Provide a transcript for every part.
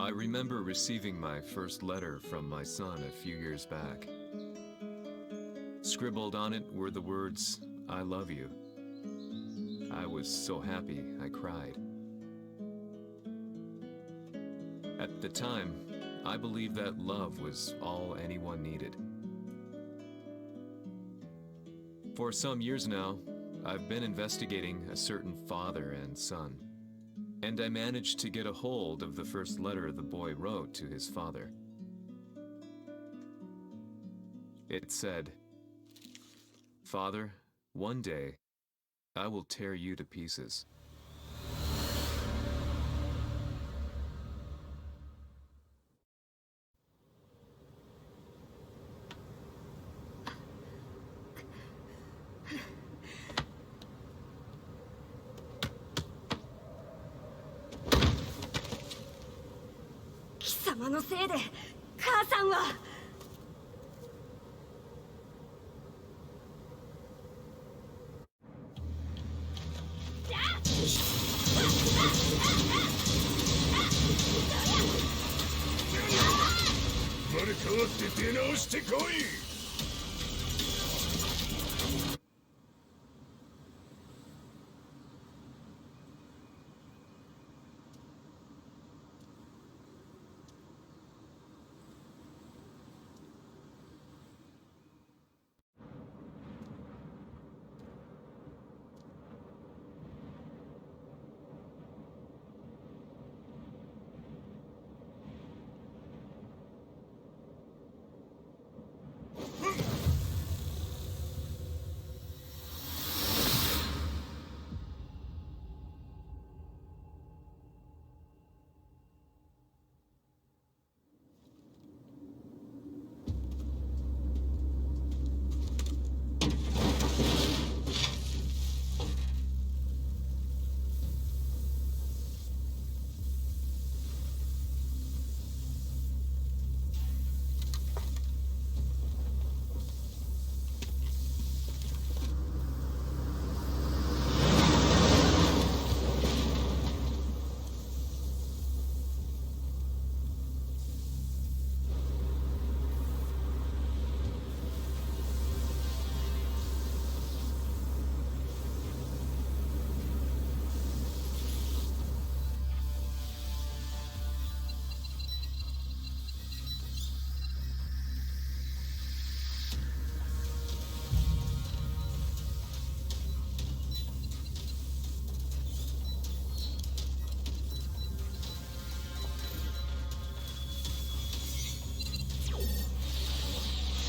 I remember receiving my first letter from my son a few years back. Scribbled on it were the words, "I love you." I was so happy I cried. At the time, I believed that love was all anyone needed. For some years now, I've been investigating a certain father and son, and I managed to get a hold of the first letter the boy wrote to his father. It said, "Father, one day, I will tear you to pieces."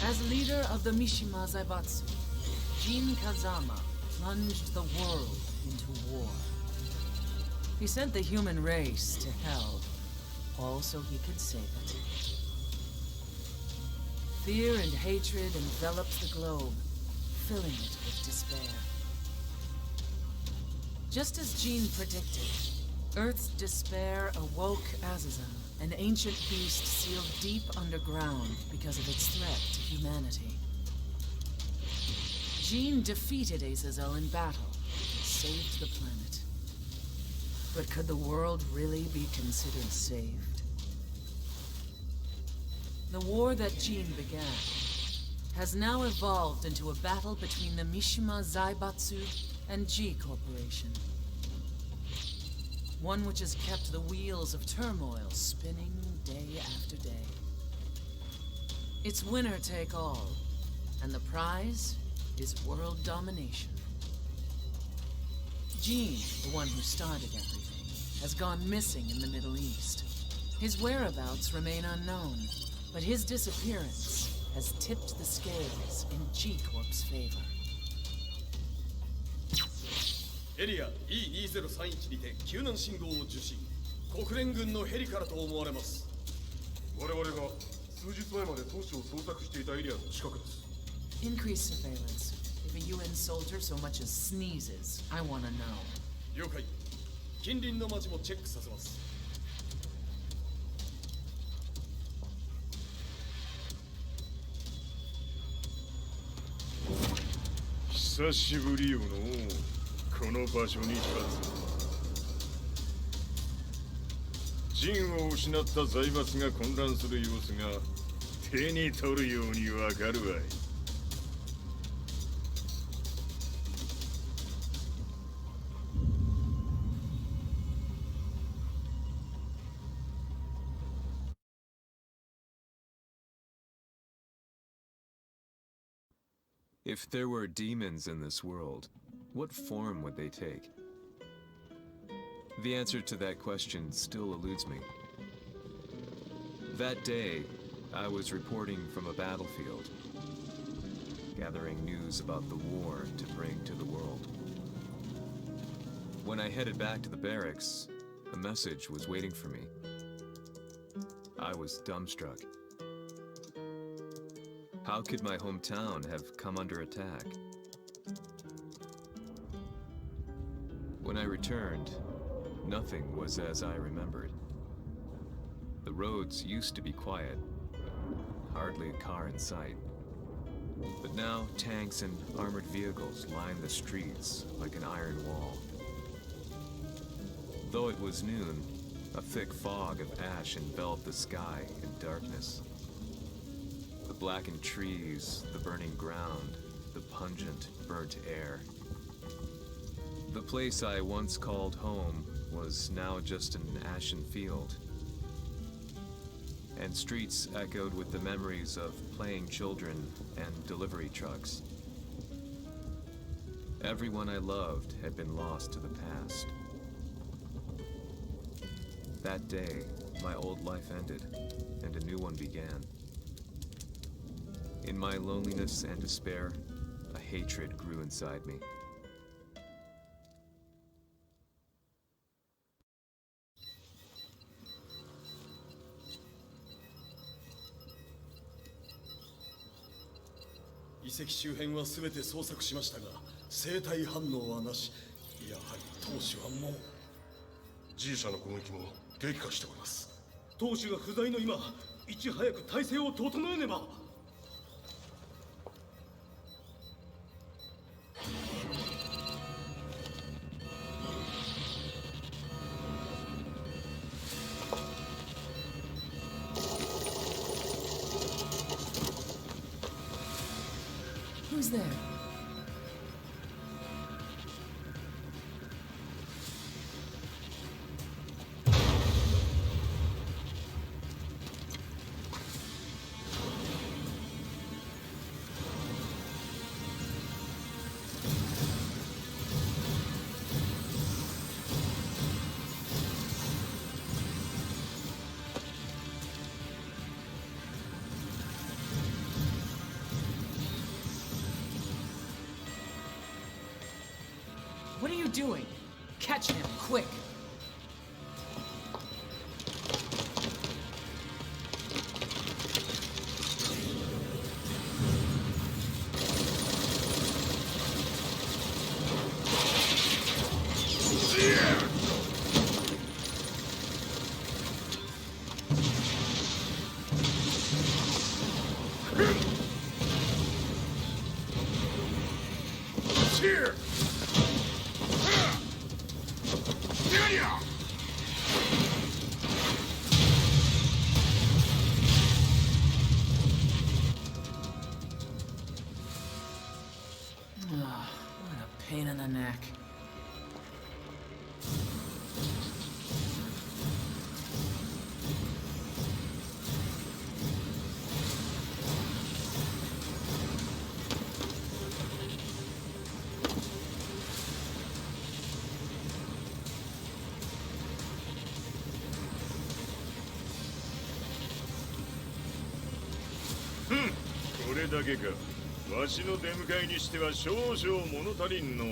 As leader of the Mishima Zaibatsu, Jin Kazama plunged the world into war. He sent the human race to hell, all so he could save it. Fear and hatred enveloped the globe, filling it with despair. Just as Jin predicted, Earth's despair awoke Azazel, an ancient beast sealed deep underground because of its threat to humanity. Jin defeated Azazel in battle and saved the planet. But could the world really be considered saved? The war that Jin began has now evolved into a battle between the Mishima Zaibatsu and G Corporation. One which has kept the wheels of turmoil spinning day after day. It's winner take all, and the prize is world domination. Gene, the one who started everything, has gone missing in the Middle East. His whereabouts remain unknown, but his disappearance has tipped the scales in G Corp's favor. エリア E2031 にて救難信号を受信。国連軍のヘリからと思われます。我々が数日前まで都市を捜索していたエリアの近くです。Increase surveillance. If a UN soldier so much as sneezes, I want to know. 了解。近隣の町もチェックさせます。久しぶりよのこの場所に立つ。陣を失った財閥が混乱する様子が手に取るようにわかるわい。If there were demons in this world, what form would they take? The answer to that question still eludes me. That day, I was reporting from a battlefield, gathering news about the war to bring to the world. When I headed back to the barracks, a message was waiting for me. I was dumbstruck. How could my hometown have come under attack? When I returned, nothing was as I remembered. The roads used to be quiet, hardly a car in sight. But now tanks and armored vehicles line the streets like an iron wall. Though it was noon, a thick fog of ash enveloped the sky in darkness. The blackened trees, the burning ground, the pungent, burnt air. The place I once called home was now just an ashen field. And streets echoed with the memories of playing children and delivery trucks. Everyone I loved had been lost to the past. That day, my old life ended, and a new one began. In my loneliness and despair, a hatred grew inside me.「遺跡周辺は全て捜索しましたが生体反応はなし。やはり当主はもう G 社の攻撃も激化しております。当主が不在の今いち早く体制を整えねば。Who's there? What are you doing? Catch him, quick! Here! What a pain in the neck. Hm, これだけか。わしの出迎えにしては少々物足りんの。当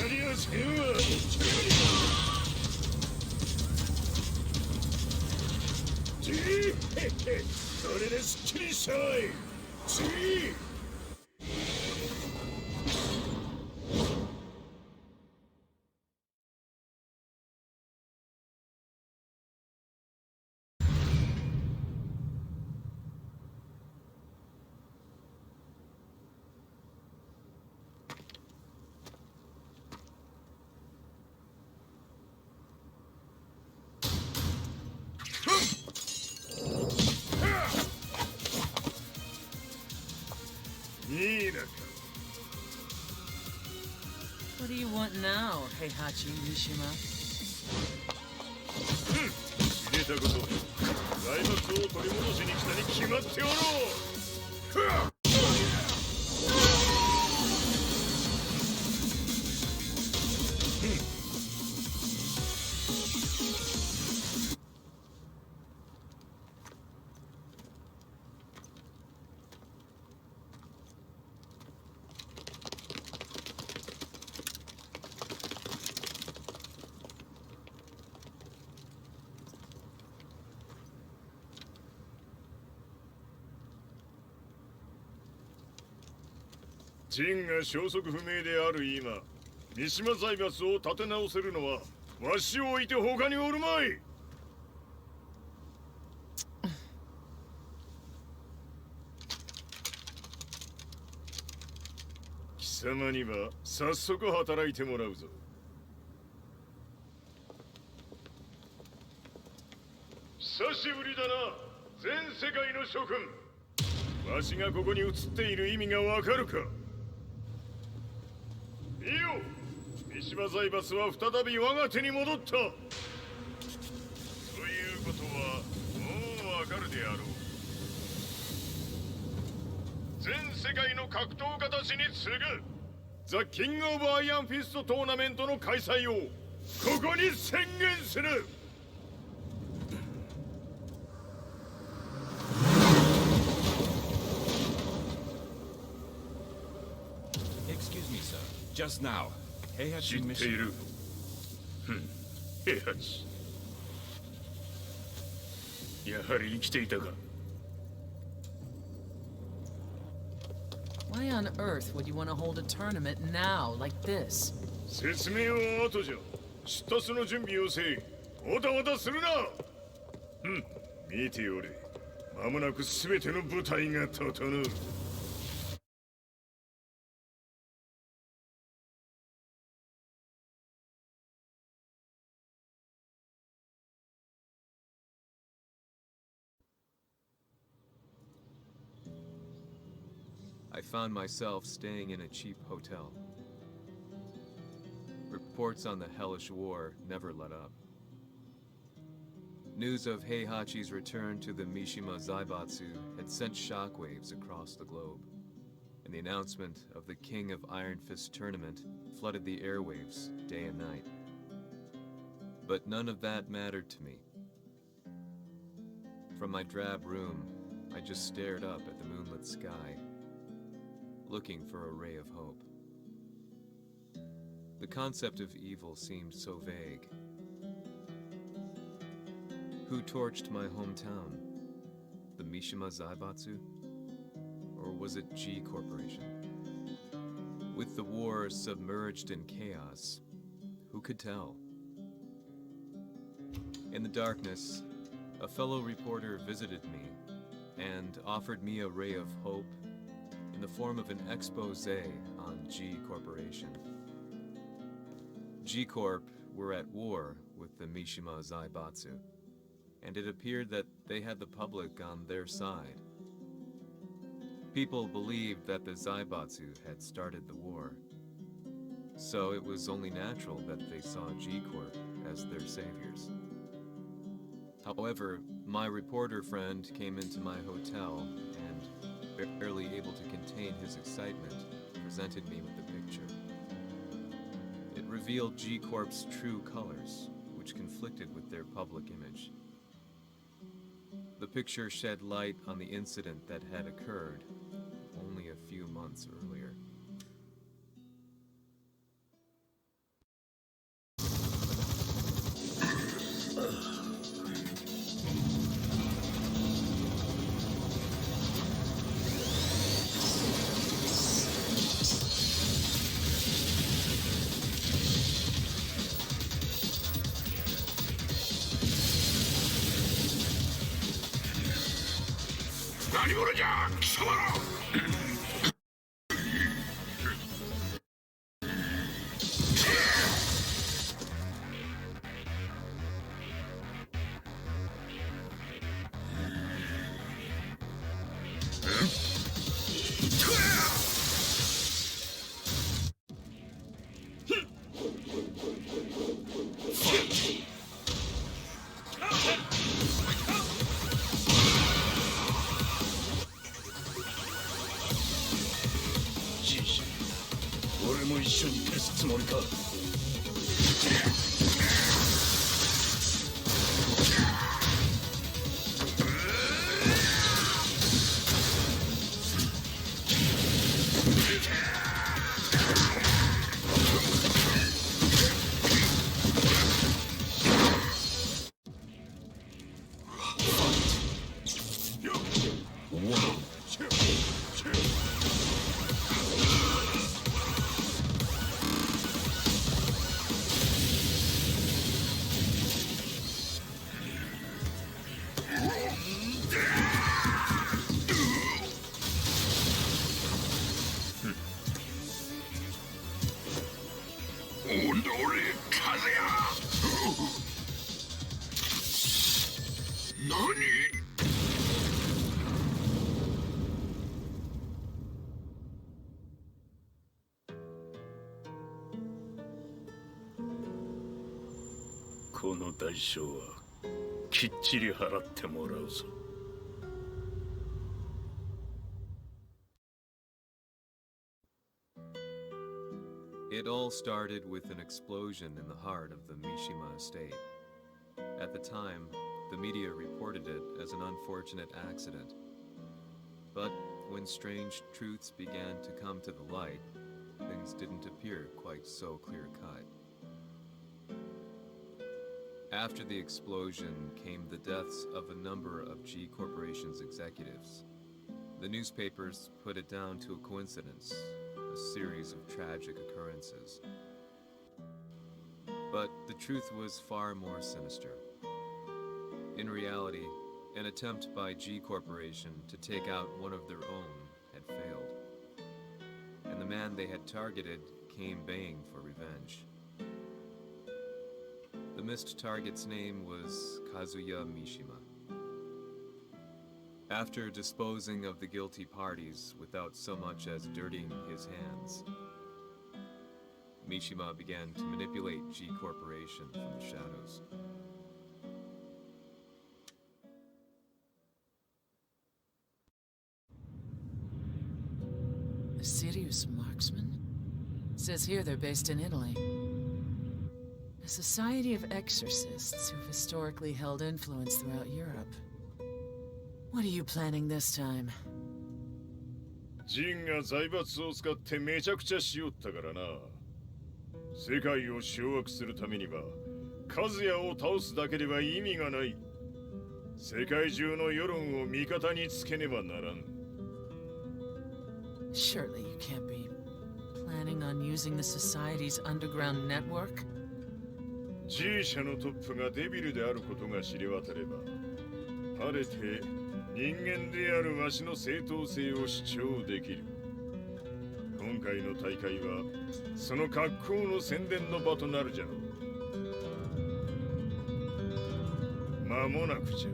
たりはせんわ。それですっきりしたわい。次 What do you want now, Heihachi Mishima? 入れたこと財閥を取り戻しに来たに決まっておろう。陣が消息不明である今、三島財閥を立て直せるのはわしを置いて他におるまい。貴様には早速働いてもらうぞ。久しぶりだな、全世界の諸君。わしがここに映っている意味がわかるか。いいよ、三島財閥は再び我が手に戻った。ということはもうわかるであろう。全世界の格闘家たちに次ぐザ・キング・オブ・アイアンフィストトーナメントの開催をここに宣言する。Excuse me, sir. Just now, 知っている。平八。やはり生きていたか。Why on earth would you want to hold a tournament now, like this? 説明は後じゃ。出立の準備をせい。おたわたするな。見ておれ。間もなく全ての部隊が整う。I found myself staying in a cheap hotel. Reports on the hellish war never let up. News of Heihachi's return to the Mishima Zaibatsu had sent shockwaves across the globe, and the announcement of the King of Iron Fist tournament flooded the airwaves day and night. But none of that mattered to me. From my drab room, I just stared up at the moonlit sky, looking for a ray of hope. The concept of evil seemed so vague. Who torched my hometown? The Mishima Zaibatsu? Or was it G Corporation? With the war submerged in chaos, who could tell? In the darkness, a fellow reporter visited me and offered me a ray of hope in the form of an expose on G Corporation. G Corp were at war with the Mishima Zaibatsu, and it appeared that they had the public on their side. People believed that the Zaibatsu had started the war, so it was only natural that they saw G Corp as their saviors. However, my reporter friend came into my hotel and, barely able to contain his excitement, presented me with the picture. It revealed G Corp's true colors, which conflicted with their public image. The picture shed light on the incident that had occurred only a few months earlier. この代償はきっちり払ってもらうぞ。It all started with an explosion in the heart of the Mishima estate. At the time, the media reported it as an unfortunate accident. But when strange truths began to come to the light, things didn't appear quite so clear-cut. After the explosion came the deaths of a number of G Corporation's executives. The newspapers put it down to a coincidence, a series of tragic occurrences. But the truth was far more sinister. In reality, an attempt by G Corporation to take out one of their own had failed. And the man they had targeted came baying for revenge. The missed target's name was Kazuya Mishima. After disposing of the guilty parties without so much as dirtying his hands, Mishima began to manipulate G Corporation from the shadows. A serious marksman? Says here they're based in Italy. A society of exorcists who've historically held influence throughout Europe. What are you planning this time? ジンが財閥を使ってめちゃくちゃしよったからな。世界を掌握するためにはカズヤを倒すだけでは意味がない。世界中の世論を味方につけねばならん。Surely you can't be planning on using the society's underground network? G 社のトップがデビルであることが知れ渡れば、晴れて人間であるわしの正当性を主張できる。今回の大会はその格好の宣伝の場となるじゃろう。間もなくじゃ。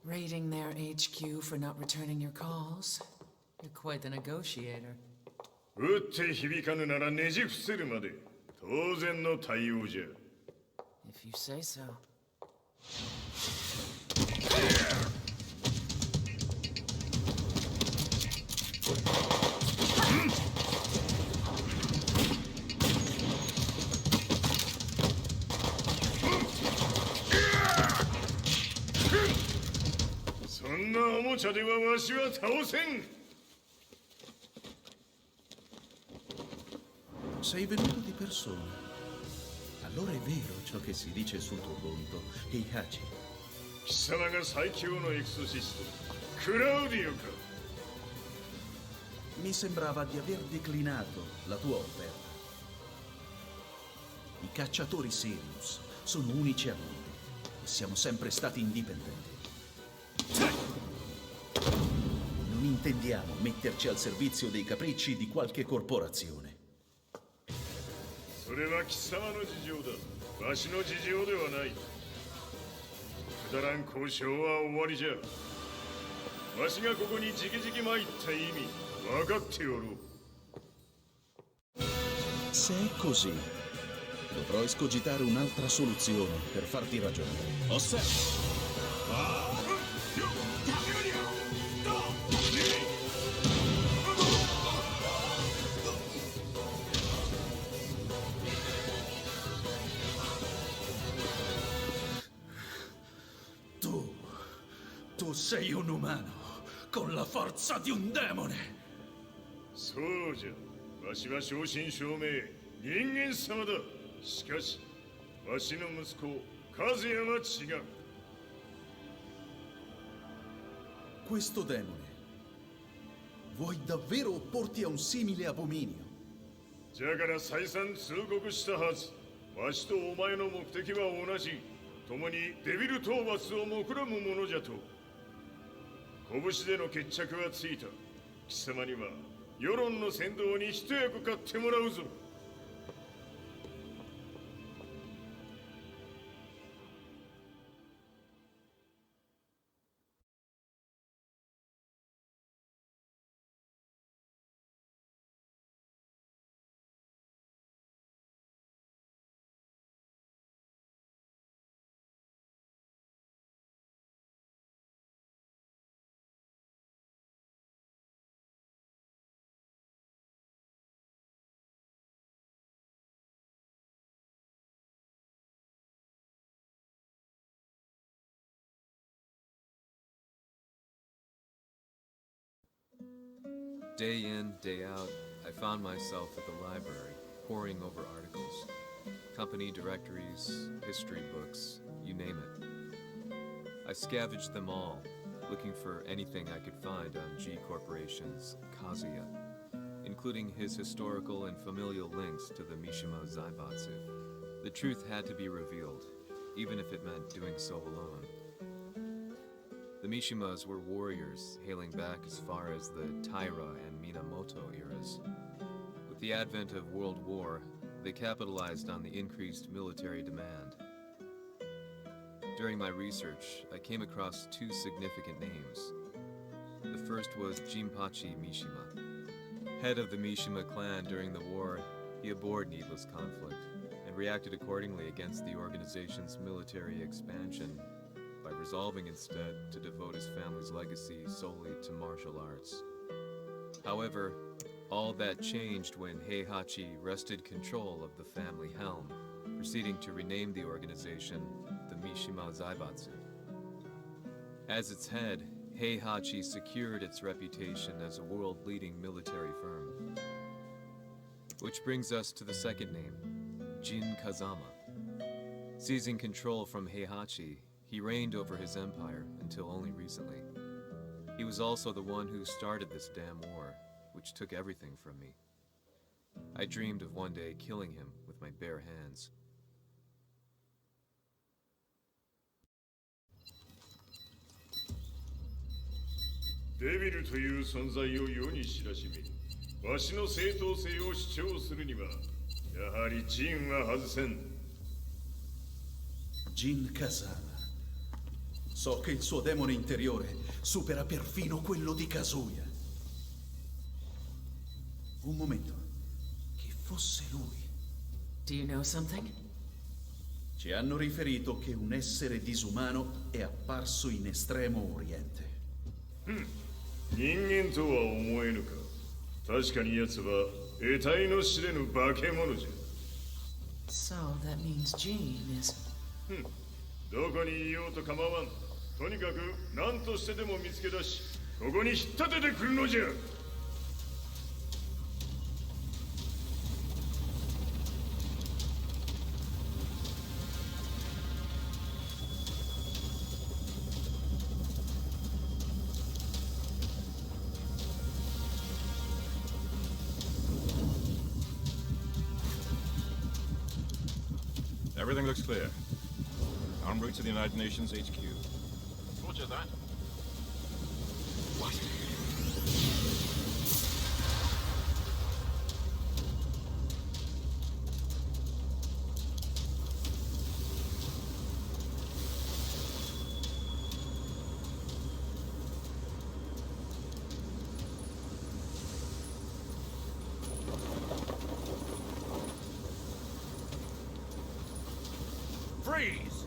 Raiding their HQ for not returning your calls? You're quite the negotiator. 打って響かぬならねじ伏せるまで当然の対応じゃ。If you say so. そんなおもちゃではわしは倒せん。Sei venuto di persona. Allora è vero ciò che si dice sul tuo conto, Heihachi. 貴様が最強のエクソシスト、クラウディオか。Mi sembrava di aver declinato la tua offerta. I cacciatori Sirius sono unici al mondo e siamo sempre stati indipendenti. Non intendiamo metterci al servizio dei capricci di qualche corporazione. それは貴様の事情だ。わしの事情ではない。くだらん交渉は終わりじゃ。わしがここにじきじき参った意味、分かっておろう。 Se è così, Dovrò escogitare un'altra soluzione per farti ragionare. Osserva! Tu sei un umano con la forza di un demone. そうじゃ。わしは正真正銘人間様だ。しかしわしの息子和也は違う。 Questo demone vuoi davvero opporti a un simile abominio? じゃから再三通告したはず。わしとお前の目的は同じ。共にデビル討伐を目論むものじゃと。拳での決着はついた。貴様には世論の先導に一役買ってもらうぞ。Day in, day out, I found myself at the library, poring over articles. Company directories, history books, you name it. I scavenged them all, looking for anything I could find on G Corporation's Kazuya, including his historical and familial links to the Mishima Zaibatsu. The truth had to be revealed, even if it meant doing so alone. The Mishimas were warriors hailing back as far as the Taira and Minamoto eras. With the advent of World War, they capitalized on the increased military demand. During my research, I came across two significant names. The first was Jinpachi Mishima. Head of the Mishima clan during the war, he abhorred needless conflict and reacted accordingly against the organization's military expansion by resolving instead to devote his family's legacy solely to martial arts. However, all that changed when Heihachi wrested control of the family helm, proceeding to rename the organization the Mishima Zaibatsu. As its head, Heihachi secured its reputation as a world-leading military firm. Which brings us to the second name, Jin Kazama. Seizing control from Heihachi, he reigned over his empire until only recently. He was also the one who started this damn war, which took everything from me. I dreamed of one day killing him with my bare hands. デビルという存在を世に知らしめ、わしの正当性を主張するには、やはりジンは外せん。 Jin Kazama. So che il suo demone interiore supera perfino quello di Kazuya. Un momento. Chi fosse lui? Do you know something? Ci hanno riferito che un essere disumano è apparso in Estremo Oriente. 人間とは思えぬか。確かに奴は得体の知れぬ化け物じゃ。 So that means Jean is... どこにいようと構わん。とにかく何としてでも見つけ出し、ここに引っ立ててくるのじゃ。 Everything looks clear. En route to the United Nations HQ. Roger that. What? freeze!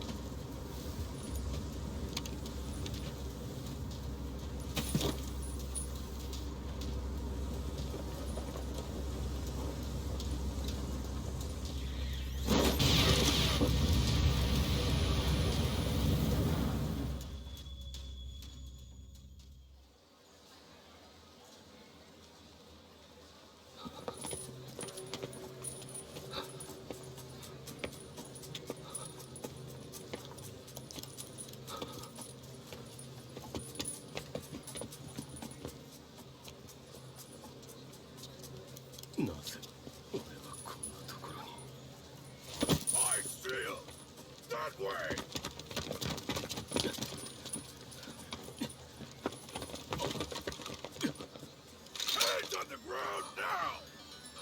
I feel that way! Hands on the ground now!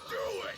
Do it!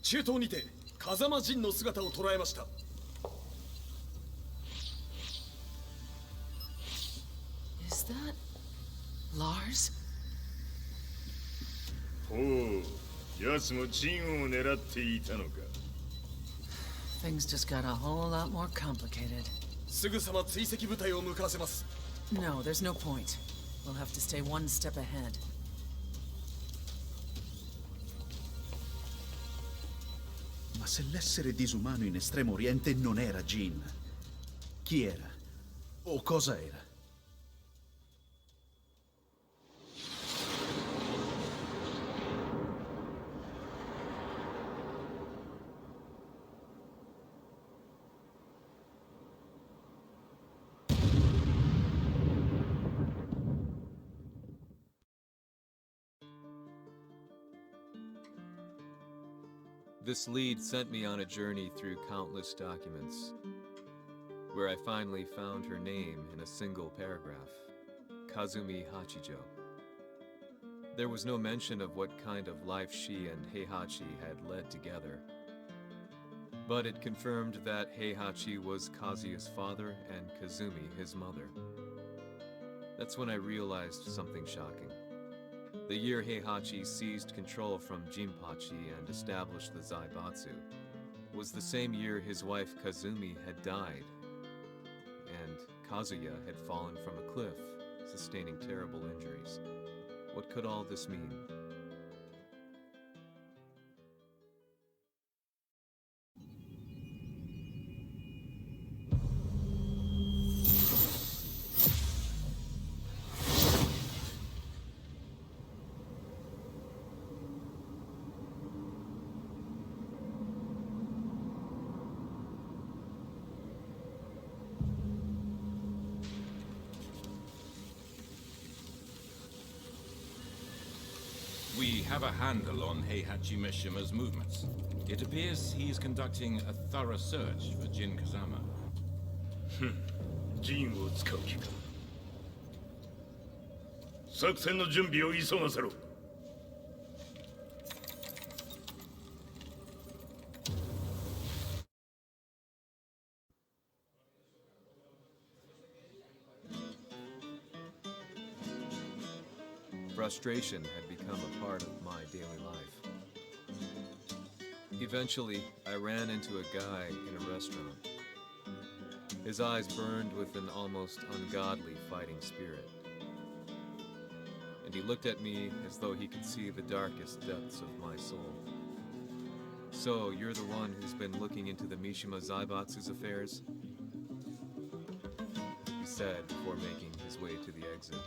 中東にて風間陣の姿を捉えました。Is that Lars? ほう、奴も陣を狙っていたのか。Things just got a whole lot more complicated. すぐさま追跡部隊を向かわせます。No, there's no point. We'll have to stay one step ahead. Ma se l'essere disumano in Estremo Oriente non era Jin, chi era? O cosa era? This lead sent me on a journey through countless documents, where I finally found her name in a single paragraph, Kazumi Hachijo. There was no mention of what kind of life she and Heihachi had led together, but it confirmed that Heihachi was Kazuya's father and Kazumi his mother. That's when I realized something shocking. The year Heihachi seized control from Jinpachi and established the Zaibatsu was the same year his wife Kazumi had died, and Kazuya had fallen from a cliff, sustaining terrible injuries. What could all this mean? We have a handle on Heihachi Mishima's movements. It appears he's conducting a thorough search for Jin Kazama. 陣を使う気か。作戦の準備を急がせろ。Frustration had become a part of my daily life. Eventually, I ran into a guy in a restaurant. His eyes burned with an almost ungodly fighting spirit. And He looked at me as though he could see the darkest depths of my soul. So, you're the one who's been looking into the Mishima Zaibatsu's affairs? He said before making his way to the exit.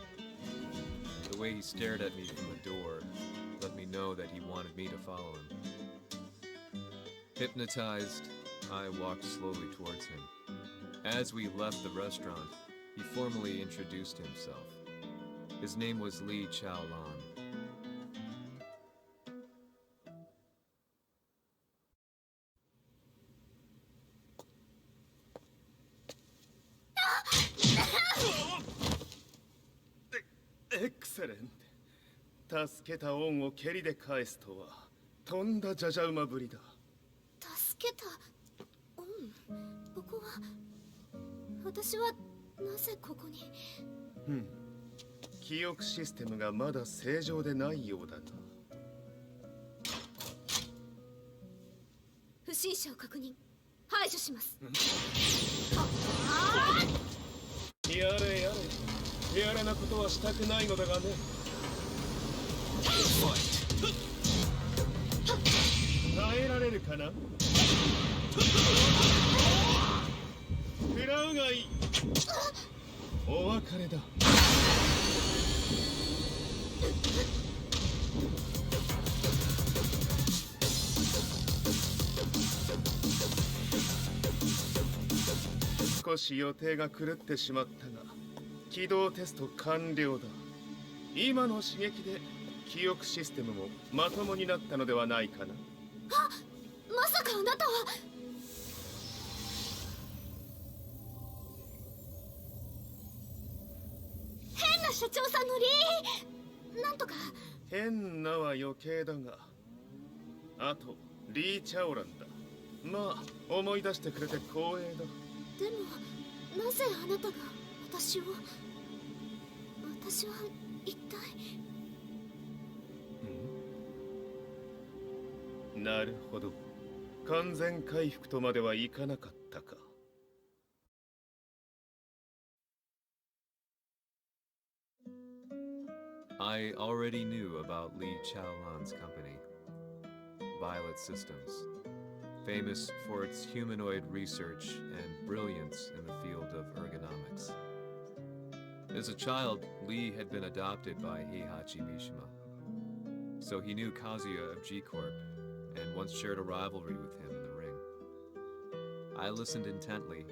The way he stared at me from the door let me know that he wanted me to follow him. Hypnotized, I walked slowly towards him. As we left the restaurant, he formally introduced himself. His name was Li Chaolan. Excellent. 助けた恩を蹴りで返すとはとんだじゃじゃ馬ぶりだ。助けた恩、ここは私はなぜここに。記憶システムがまだ正常でないようだな。不審者を確認、排除します。やれやれ、手荒れなことはしたくないのだがね。耐えられるかな。食らうがいい。お別れだ。少し予定が狂ってしまったが、起動テスト完了だ。今の刺激で記憶システムもまともになったのではないかな。あ、まさかあなたは。変な社長さんのなんとか。変なは余計だが、あとリー・チャオランだ。まあ思い出してくれて光栄だ。でもなぜあなたが私は一体。なるほど、完全回復とまではいかなかったか。I already knew about Li Chaolan's company, Violet Systems, famous for its humanoid research and brilliance in the field of ergonomics. As a child, Li had been adopted by Heihachi Mishima, so he knew Kazuya of Geek and once shared a rivalry with him in the ring. I listened intently,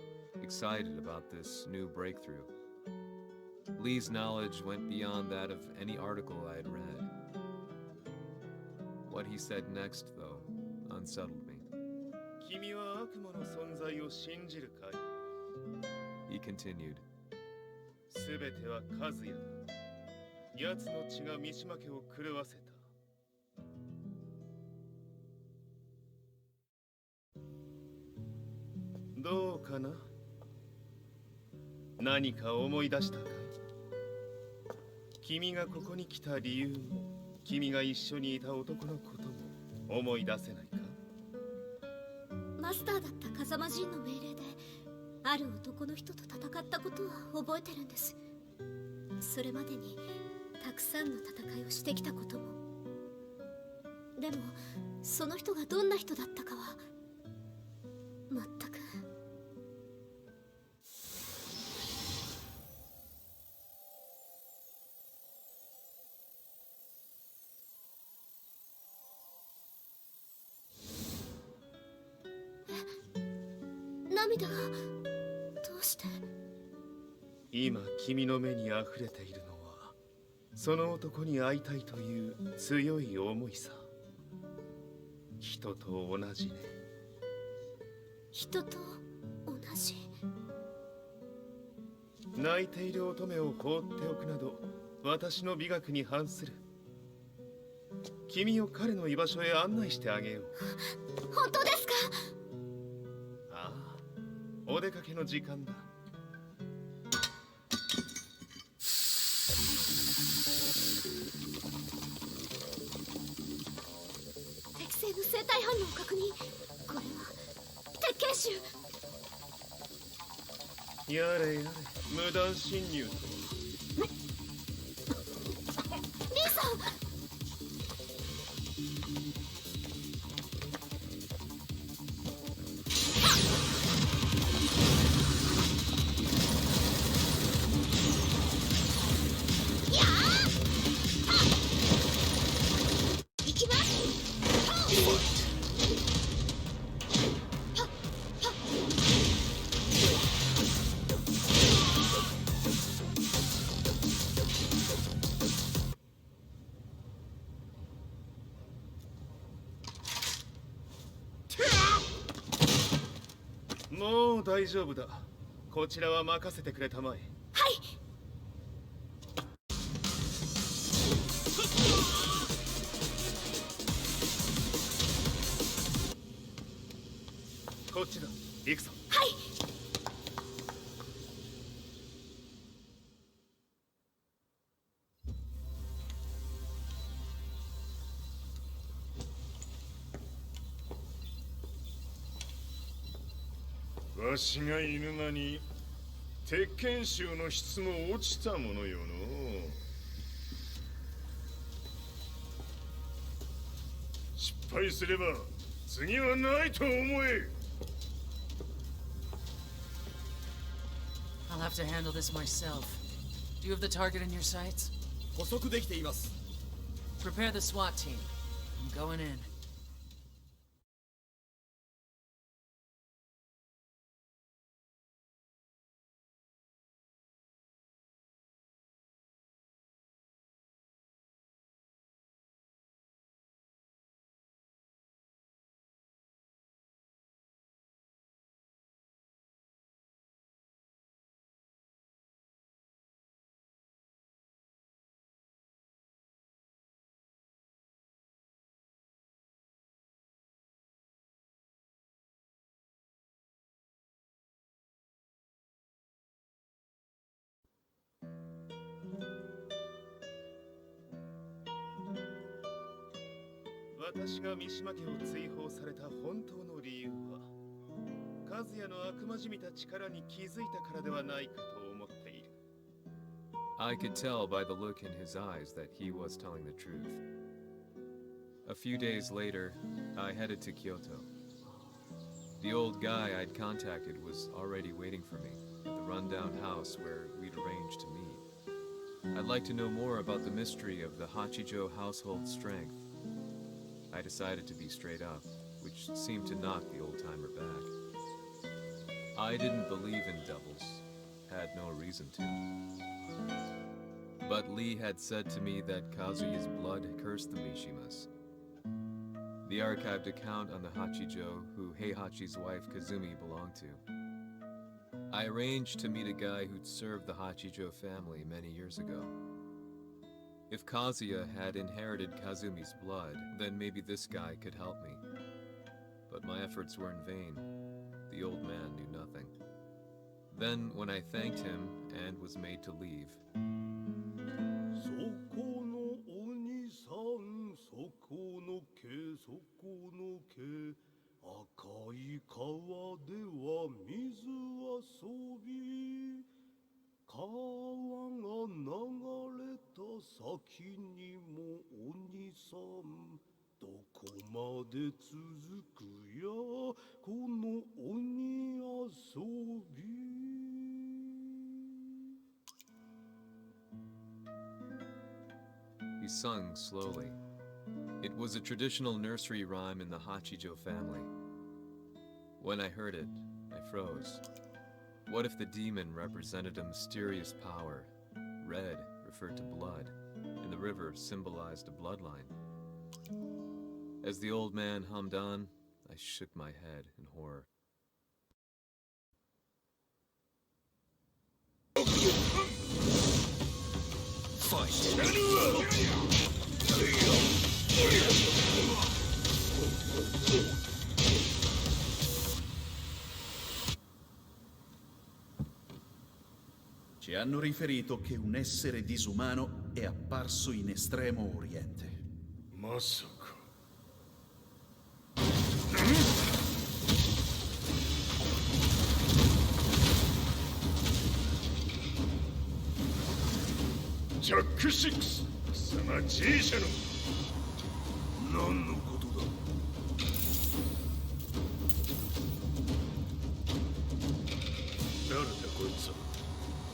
excited about this new breakthrough. Li's knowledge went beyond that of any article I had read. What he said next, though, unsettled me. 君は悪魔の存在を信じるかい? He continued. すべてはカズヤだ。奴の血が三島家を狂わせた。どうかな？何か思い出したかい？君がここに来た理由も、君が一緒にいた男のことも思い出せないか？マスターだった風間陣の命令である男の人と戦ったことは覚えてるんです。それまでにたくさんの戦いをしてきたことも。でもその人がどんな人だったかは全く。涙がどうして？今君の目に溢れているのはその男に会いたいという強い思いさ。人と同じね。人と同じ。泣いている乙女を放っておくなど私の美学に反する。君を彼の居場所へ案内してあげよう。本当ですか？ああ、お出かけの時間だ。適正の生体反応を確認。これは鉄拳臭。やれやれ、無断侵入とは。リもう大丈夫だ。こちらは任せてくれたまえ。はい。こっちだ。行くぞ。はい。わしがいる間に鉄拳衆の質も落ちたものよの。失敗すれば次はないと思え。I'll have to handle this myself. Do you have the target in your sights? 捕捉できています。 Prepare the SWAT team. I'm going in. "私が三島家を追放された本当の理由は、和也の悪魔じみた力に気づいたからではないかと思っている。" I could tell by the look in his eyes that he was telling the truth. A few days later, I headed to Kyoto. The old guy I'd contacted was already waiting for me at the rundown house where we'd arranged to meet. I'd like to know more about the mystery of the Hachijo household strength. I decided to be straight up, which seemed to knock the old-timer back. I didn't believe in devils, had no reason to. But Lee had said to me that Kazuya's blood cursed the Mishimas. The archived account on the Hachijo, who Heihachi's wife Kazumi belonged to. I arranged to meet a guy who'd served the Hachijo family many years ago. If Kazuya had inherited Kazumi's blood, then maybe this guy could help me. But my efforts were in vain. The old man knew nothing. Then, when I thanked him and was made to leave, he sung slowly. It was a traditional nursery rhyme in the Hachijo family. When I heard it, I froze. What if the demon represented a mysterious power? Red referred to blood, and the river symbolized a bloodline. As the old man hummed on, I shook my head in horror. Ci hanno riferito che un essere disumano è apparso in Estremo Oriente. まさか。ジャック6、貴様 G 社の何のことだ。誰だこいつは。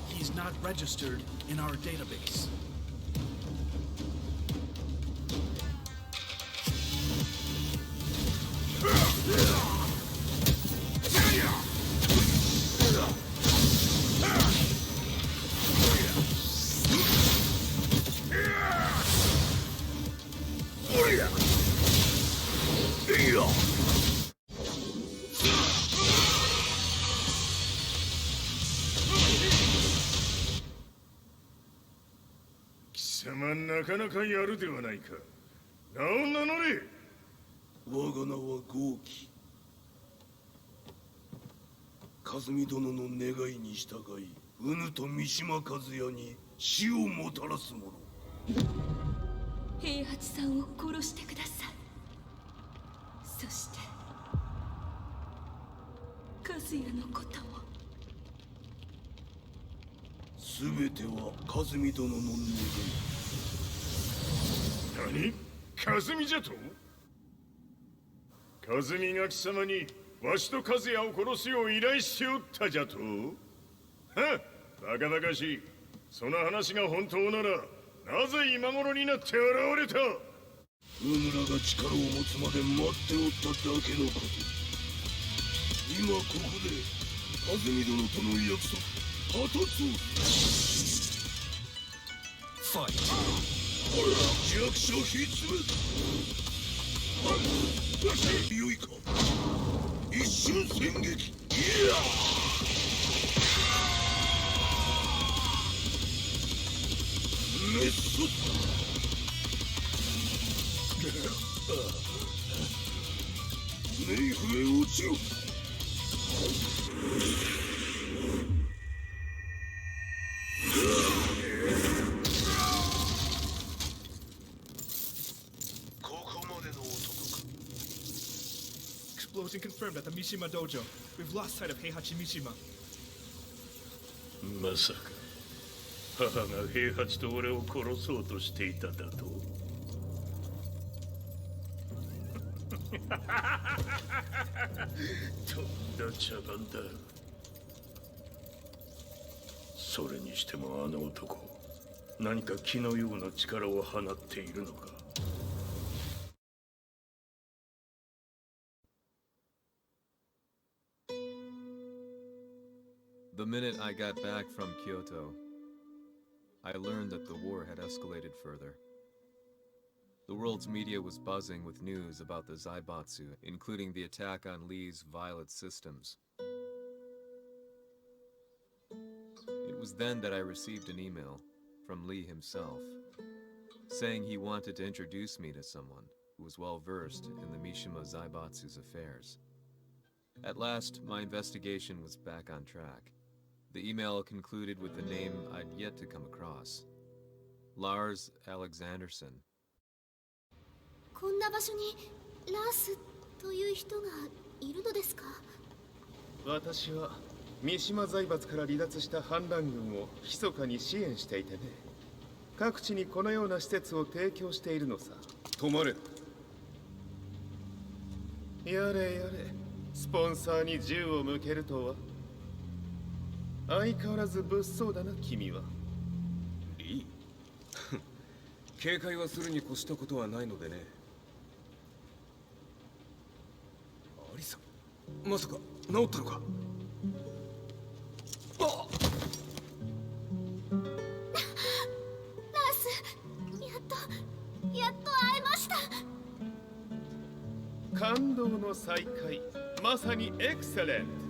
He's not registered in our database. 貴様なかなかやるではないか。名を名乗れ。我が名は豪輝。和美殿の願いに従い、うぬと三島和也に死をもたらす者。平八さんを殺してください。そして和也のことも。全ては和美殿の願い。何？和美じゃと？和美が貴様にわしと和也を殺すよう依頼しておったじゃと？はっ、バカバカしい。その話が本当ならなぜ今頃になって現れた？うぬらが力を持つまで待っておっただけのこと。今ここで和美殿との約束果たそう。ファイト。弱者必滅。よいか。一瞬戦撃。滅卒。冥府へ落ちろ。Explosion confirmed at the Mishima dojo. We've lost sight of Heihachi Mishima. まさか母が平八と俺を殺そうとしていただと。とんだ茶番だ。それにしてもあの男、何か気のような力を放っているのか。The minute I got back from Kyoto, I learned that the war had escalated further. The world's media was buzzing with news about the Zaibatsu, including the attack on Lee's violet systems. It was then that I received an email from Lee himself, saying he wanted to introduce me to someone who was well versed in the Mishima Zaibatsu's affairs. At last, my investigation was back on track. The email concluded with a name I'd yet to come across. Lars Alexanderson. こんな場所にラースという人がいるのですか？私は三島財閥から離脱した反乱軍を密かに支援していてね。各地にこのような施設を提供しているのさ。止まれ。やれやれ、スポンサーに銃を向けるとは。相変わらず物騒だな、君は。リー警戒はするに越したことはないのでね。アリさん、まさか治ったのか？ラース、やっと会えました。感動の再会、まさにエクセレント。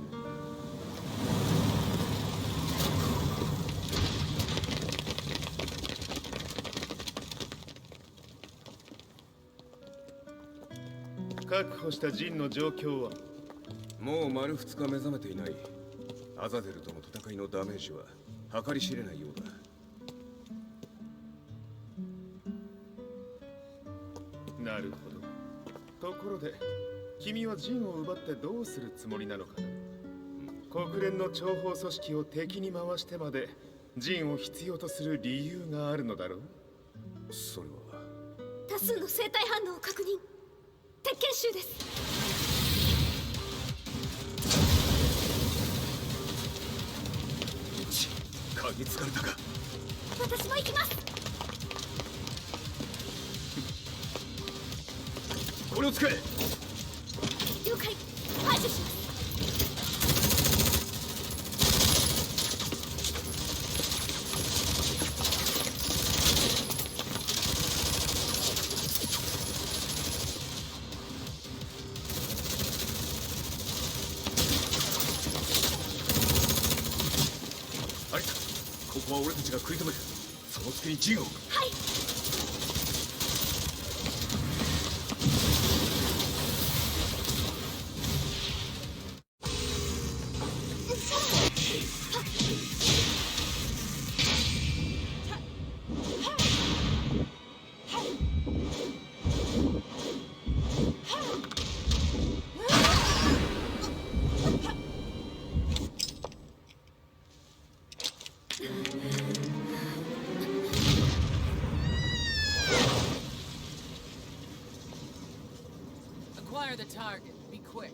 確保したジンの状況は？もう丸2日目覚めていない。アザゼルとの戦いのダメージは計り知れないようだ。なるほど。ところで、君はジンを奪ってどうするつもりなのかな？国連の諜報組織を敵に回してまでジンを必要とする理由があるのだろう？それは多数の生体反応を確認。鉄拳集です。嗅ぎつかれたか？私も行きます。これを使え。了解。排除します。ここは俺たちが食い止める。その隙に陣を。はい。Acquire the target. Be quick.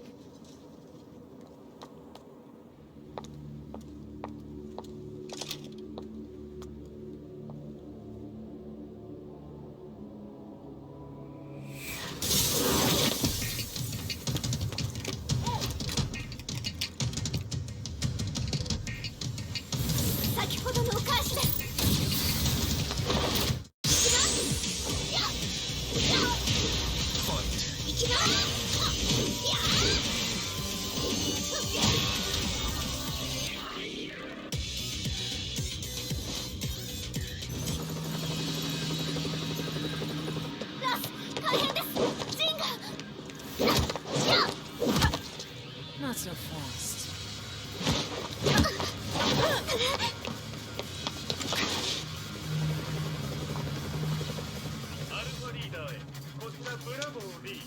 Not so fast. アルファリーダーへ。こちらブラボーリー。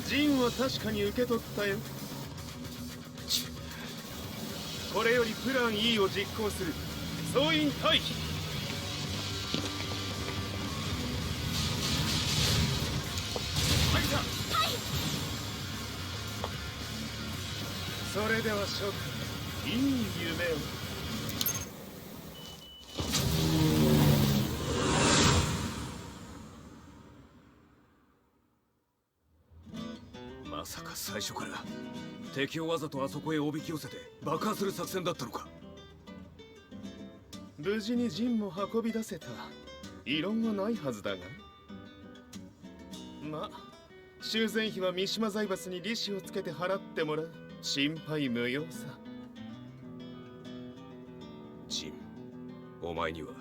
ジンは確かに受け取ったよ。これよりプラン E を実行する。総員退避。それでは諸君、いい夢を。まさか最初から敵をわざとあそこへおびき寄せて爆破する作戦だったのか。無事に陣も運び出せた。異論はないはずだが。まあ修繕費は三島財閥に利子をつけて払ってもらう。心配無用さ。ジン、お前には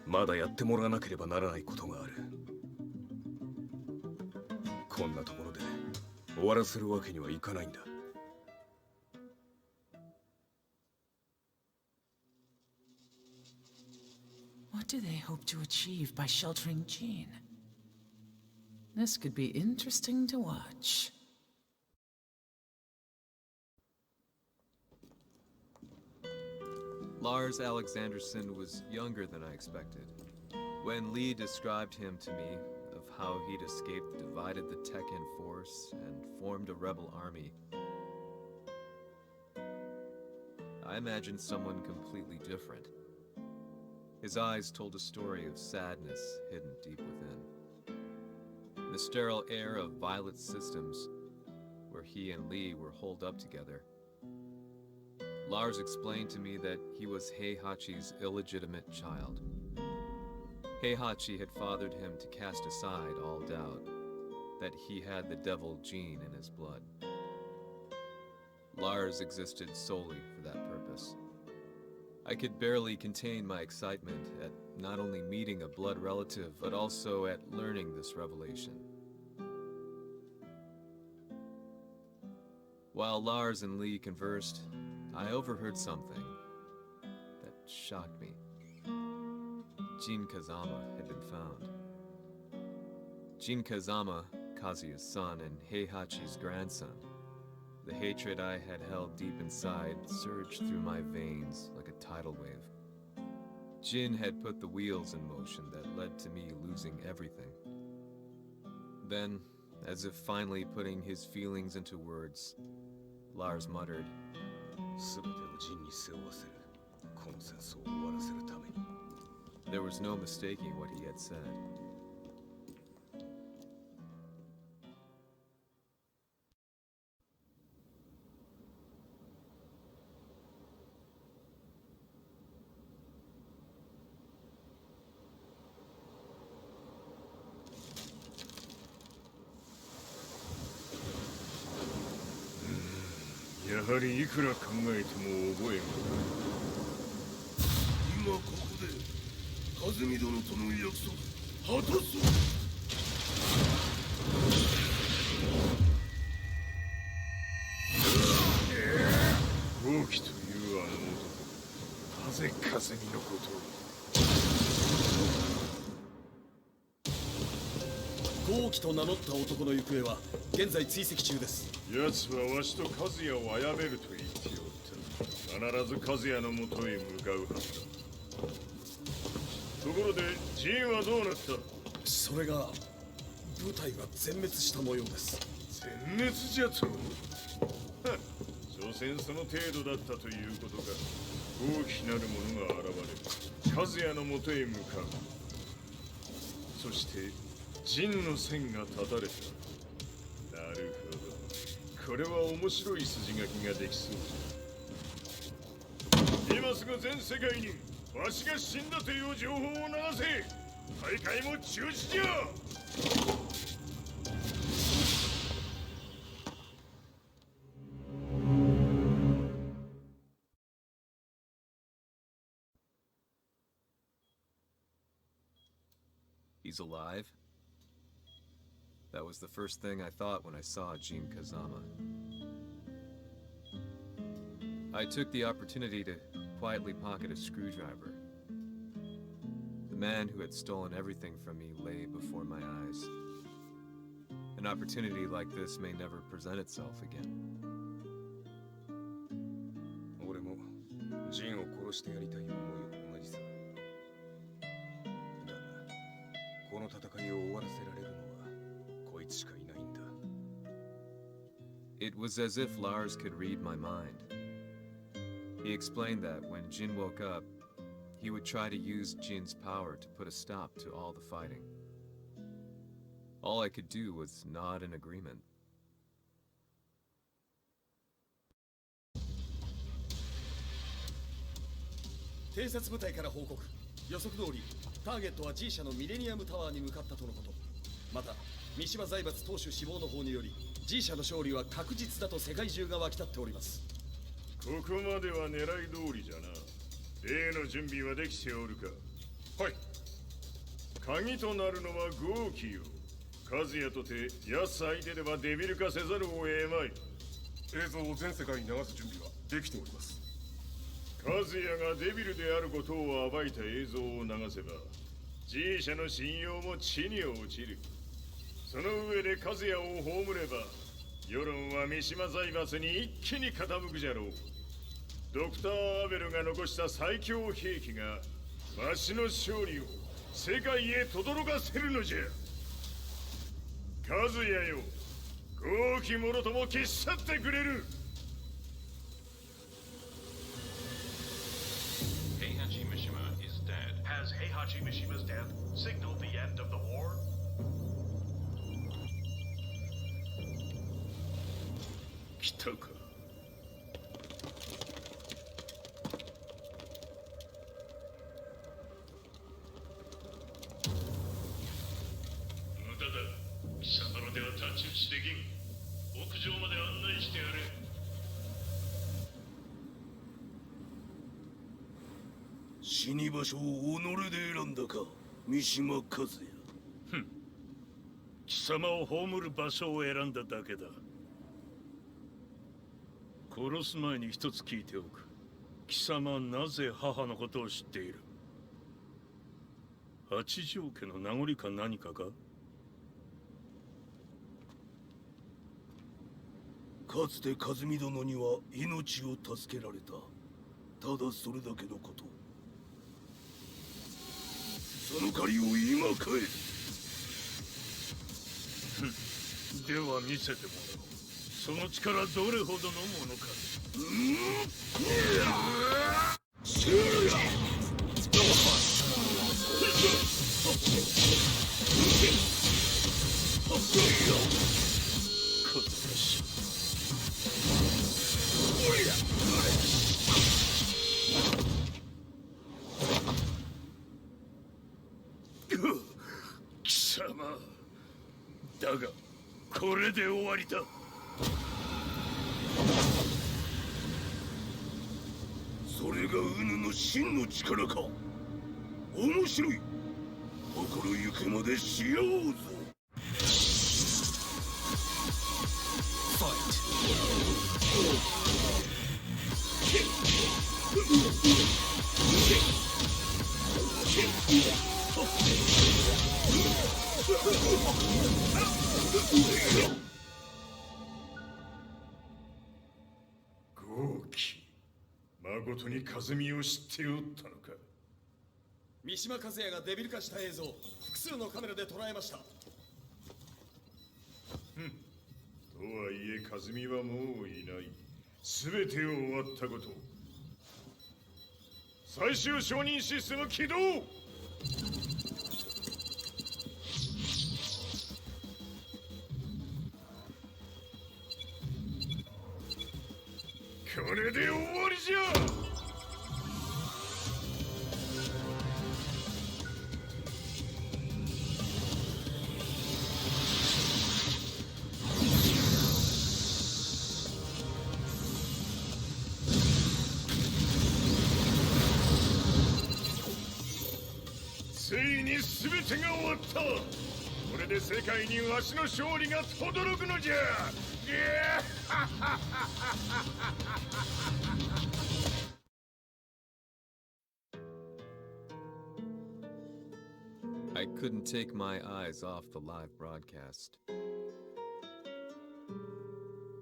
まだやってもらわなければならないことがある。こんなところで終わらせるわけにはいかないんだ。What do they hope to achieve by sheltering Jean? This could be interesting to watch. Lars Alexanderson was younger than I expected. When Lee described him to me, of how he'd escaped, divided the Tekken force, and formed a rebel army, I imagined someone completely different. His eyes told a story of sadness hidden deep within. The sterile air of Violet's systems, where he and Lee were holed up together. Lars explained to me that he was Heihachi's illegitimate child. Heihachi had fathered him to cast aside all doubt that he had the devil gene in his blood. Lars existed solely for that purpose. I could barely contain my excitement at not only meeting a blood relative, but also at learning this revelation. While Lars and Lee conversed, I overheard something that shocked me. Jin Kazama had been found. Jin Kazama, Kazuya's son and Heihachi's grandson. The hatred I had held deep inside surged through my veins like a tidal wave. Jin had put the wheels in motion that led to me losing everything. Then, as if finally putting his feelings into words, Lars muttered, there was no mistaking what he had said. はりいくら考えても覚えん。今ここで風見殿との約束果たす。豪気というあの男、なぜ風見のことを。豪気と名乗った男の行方は現在追跡中です。奴はわしと和也を殺めると言っておった。必ず和也のもとへ向かうはずだ。ところでジンはどうなった？それが部隊が全滅した模様です。全滅じゃと？所詮その程度だったということか。大きなる者が現れ、和也のもとへ向かう。そして陣の線が断たれた。なるほど。これは面白い筋書きができそうじゃ。今すぐ全世界にわしが死んだという情報を流せ。大会も中止じゃ。He's alive? That was the first thing I thought when I saw Jin Kazama. I took the opportunity to quietly pocket a screwdriver. The man who had stolen everything from me lay before my eyes. An opportunity like this may never present itself again. 俺もジンを殺してやりたい思いは同じさ。だがこの戦いを終わらせられるのはこいつしかいないんだ。It was as if Lars could read my mind. He explained that when Jin woke up, he would try to use Jin's power to put a stop to all the fighting. All I could do was nod in agreement. 偵察部隊から報告。予測通りターゲットは G 社のミレニアムタワーに向かったとのこと。また三島財閥当主死亡の方により G 社の勝利は確実だと世界中が沸き立っております。ここまでは狙い通りじゃな。例の準備はできておるか。はい。鍵となるのは豪気よ。和也とて奴相手ではデビル化せざるを得まい。映像を全世界に流す準備はできております。和也がデビルであることを暴いた映像を流せば G 社の信用も地に落ちる。その上で和也を葬れば世論は三島財閥に一気に傾くじゃろう。ドクター・アベルが残した最強兵器がわしの勝利を世界へ轟かせるのじゃ。和也よ、豪気者とも消し去ってくれる。Heihachi Mishima is dead. Has Heihachi Mishima's death signaled the end of the war? 来たか。無駄だ。貴様のでは太刀打ちできん。屋上まで案内してやれ。死に場所を己で選んだか、三島和也。貴様を葬る場所を選んだだけだ。殺す前に一つ聞いておく。貴様はなぜ母のことを知っている？八条家の名残か何かか？かつて和美殿には命を助けられた。ただそれだけのこと。その借りを今返す。では見せてもらおう。その力どれほどのものか。貴様だがこれで終わりだ。れがウヌの真の力か。面白い。心ゆくまでしようぞ。豪輝、誠に和美を知っておったのか。三島和也がデビル化した映像、複数のカメラで捉えました。とはいえ和美はもういない。全てを終わったこと。最終承認システム起動。これで終わりじゃ。ついに全てが終わった。これで世界にわしの勝利が轟くのじゃ。I couldn't take my eyes off the live broadcast.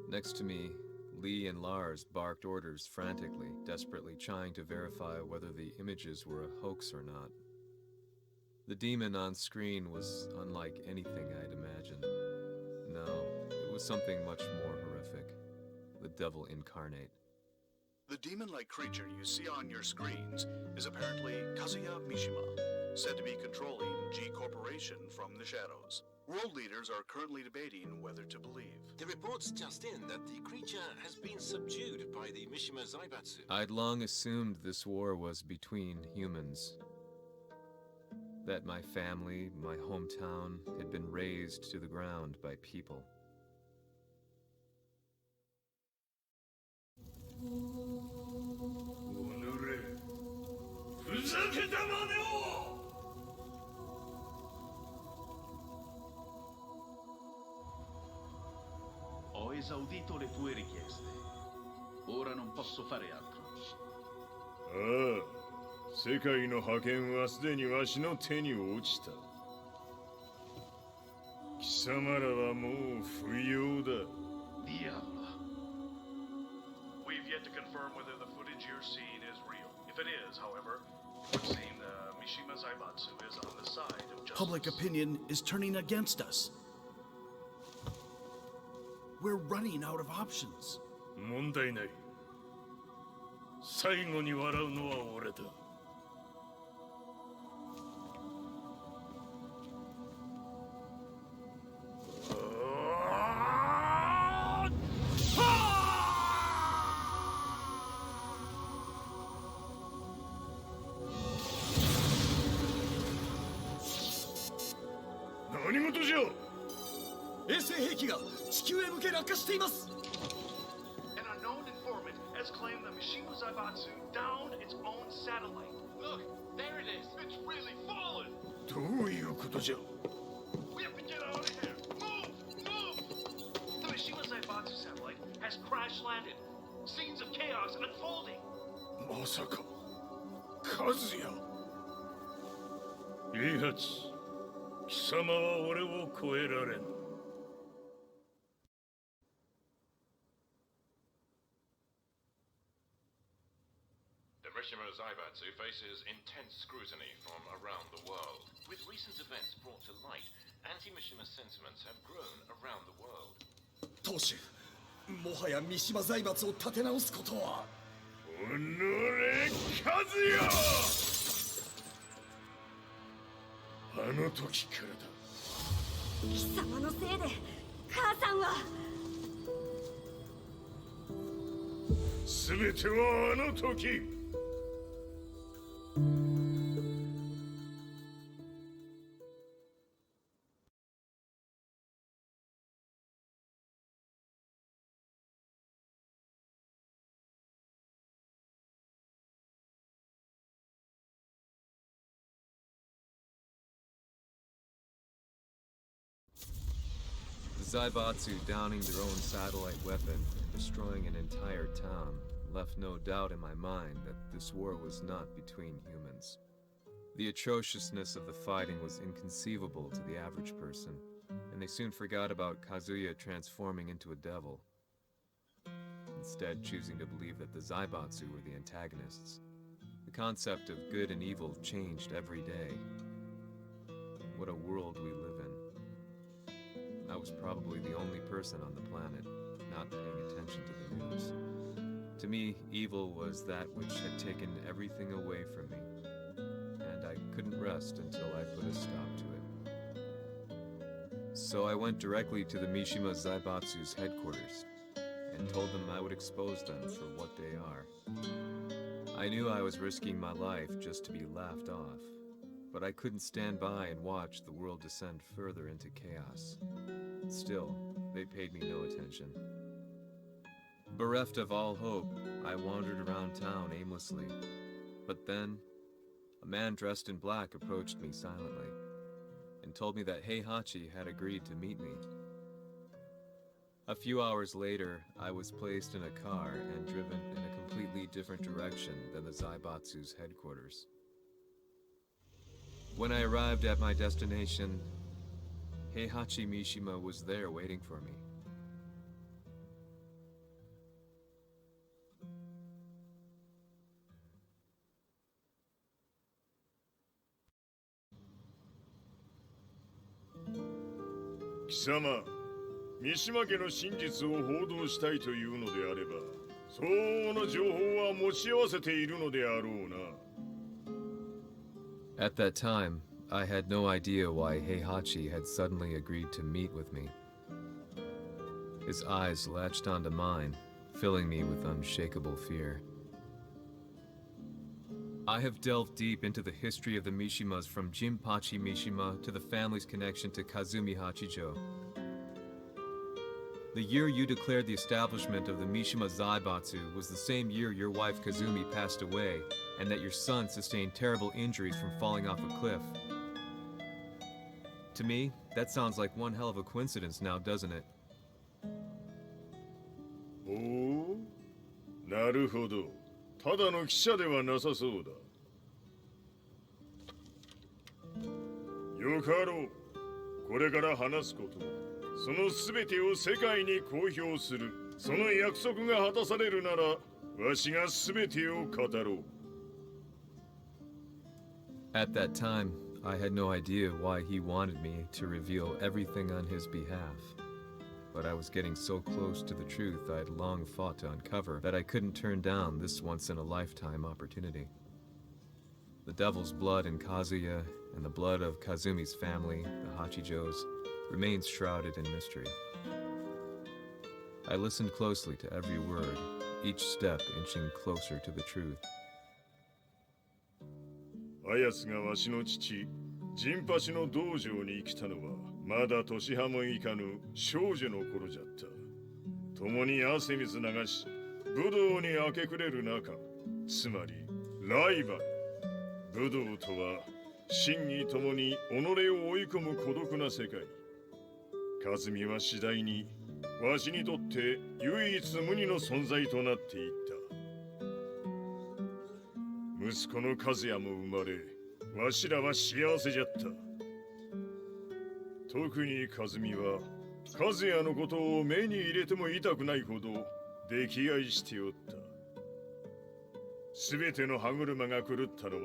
Next to me, Lee and Lars barked orders frantically, desperately trying to verify whether the images were a hoax or not. The demon on screen was unlike anything I'd imagined. No, it was something much more horrific. The devil incarnate. The demon-like creature you see on your screens is apparently Kazuya Mishima, said to be controlling G Corporation from the shadows. World leaders are currently debating whether to believe. The reports just in that the creature has been subdued by the Mishima Zaibatsu. I'd long assumed this war was between humans. That my family, my hometown, had been razed to the ground by people. Ho esaudito le tue richieste. Ora non posso fare altro. ああ、世界の覇権はすでにわしの手に落ちた。貴様らはもう不要だ。Diavolo. We've yet to confirm whether the footage you're seeing is real. If it is, however, it would seem the Mishima Zaibatsu is on the side of justice. Public opinion is turning against us. We're running out of options. 問題ない。最後に笑うのは俺だ。何事じゃ。衛星兵器が地球へ向け落下しています。 An unknown informant has claimed the Mishima Zaibatsu downed its own satellite. Look, there it is. It's really fallen. どういうことじゃ。 We have to get out of here. Move! Move! The Mishima Zaibatsu satellite has crash landed. Scenes of chaos unfolding. まさか和也。いいはず。貴様は俺を超えられん。Mishima Zaibatsu faces intense scrutiny from around the world. With recent events brought to light, anti-Mishima sentiments have grown around the world. 当主、もはや三島財閥を立て直すことは。おのれ、和也！あの時からだ。貴様のせいで母さんは。全てはあの時。The Zaibatsu downing their own satellite weapon and destroying an entire town left no doubt in my mind that this war was not between humans. The atrociousness of the fighting was inconceivable to the average person, and they soon forgot about Kazuya transforming into a devil, instead choosing to believe that the Zaibatsu were the antagonists. The concept of good and evil changed every day. What a world we live in. I was probably the only person on the planet not paying attention to the news. To me, evil was that which had taken everything away from me, and I couldn't rest until I put a stop to it. So I went directly to the Mishima Zaibatsu's headquarters and told them I would expose them for what they are. I knew I was risking my life just to be laughed off, but I couldn't stand by and watch the world descend further into chaos. Still, they paid me no attention. Bereft of all hope, I wandered around town aimlessly. But then, a man dressed in black approached me silently and told me that Heihachi had agreed to meet me. A few hours later, I was placed in a car and driven in a completely different direction than the Zaibatsu's headquarters. When I arrived at my destination, Heihachi Mishima was there waiting for me. Kisama, 三島家の真実を報道したいというのであれば、相応の情報は持ち合わせているのであろうな。At that time, I had no idea why Heihachi had suddenly agreed to meet with me. His eyes latched onto mine, filling me with unshakable fear. I have delved deep into the history of the Mishimas from Jinpachi Mishima to the family's connection to Kazumi Hachijo. The year you declared the establishment of the Mishima Zaibatsu was the same year your wife Kazumi passed away, and that your son sustained terrible injuries from falling off a cliff. To me, that sounds like one hell of a coincidence now, doesn't it? おお、なるほど。ただの記者ではなさそうだ。よかろう。これから話すこと、その全てを世界に公表する。その約束が果たされるなら、わしが全てを語ろう。At that time, I had no idea why he wanted me to reveal everything on his behalf. But I was getting so close to the truth I'd long fought to uncover that I couldn't turn down this once-in-a-lifetime opportunity. The devil's blood in Kazuya and the blood of Kazumi's family, the Hachijos, remains shrouded in mystery. I listened closely to every word, each step inching closer to the truth. あやつがわしの父、ジンパシの道場に来たのは、まだ年端もいかぬ少女の頃じゃった。共に汗水流し、武道に明け暮れる中、つまりライバル。武道とは、真に共に己を追い込む孤独な世界。和美は次第に、わしにとって唯一無二の存在となっていった。息子の和也も生まれ、わしらは幸せじゃった。特に和美は、和也のことを目に入れても痛くないほど溺愛しておった。すべての歯車が狂ったのは、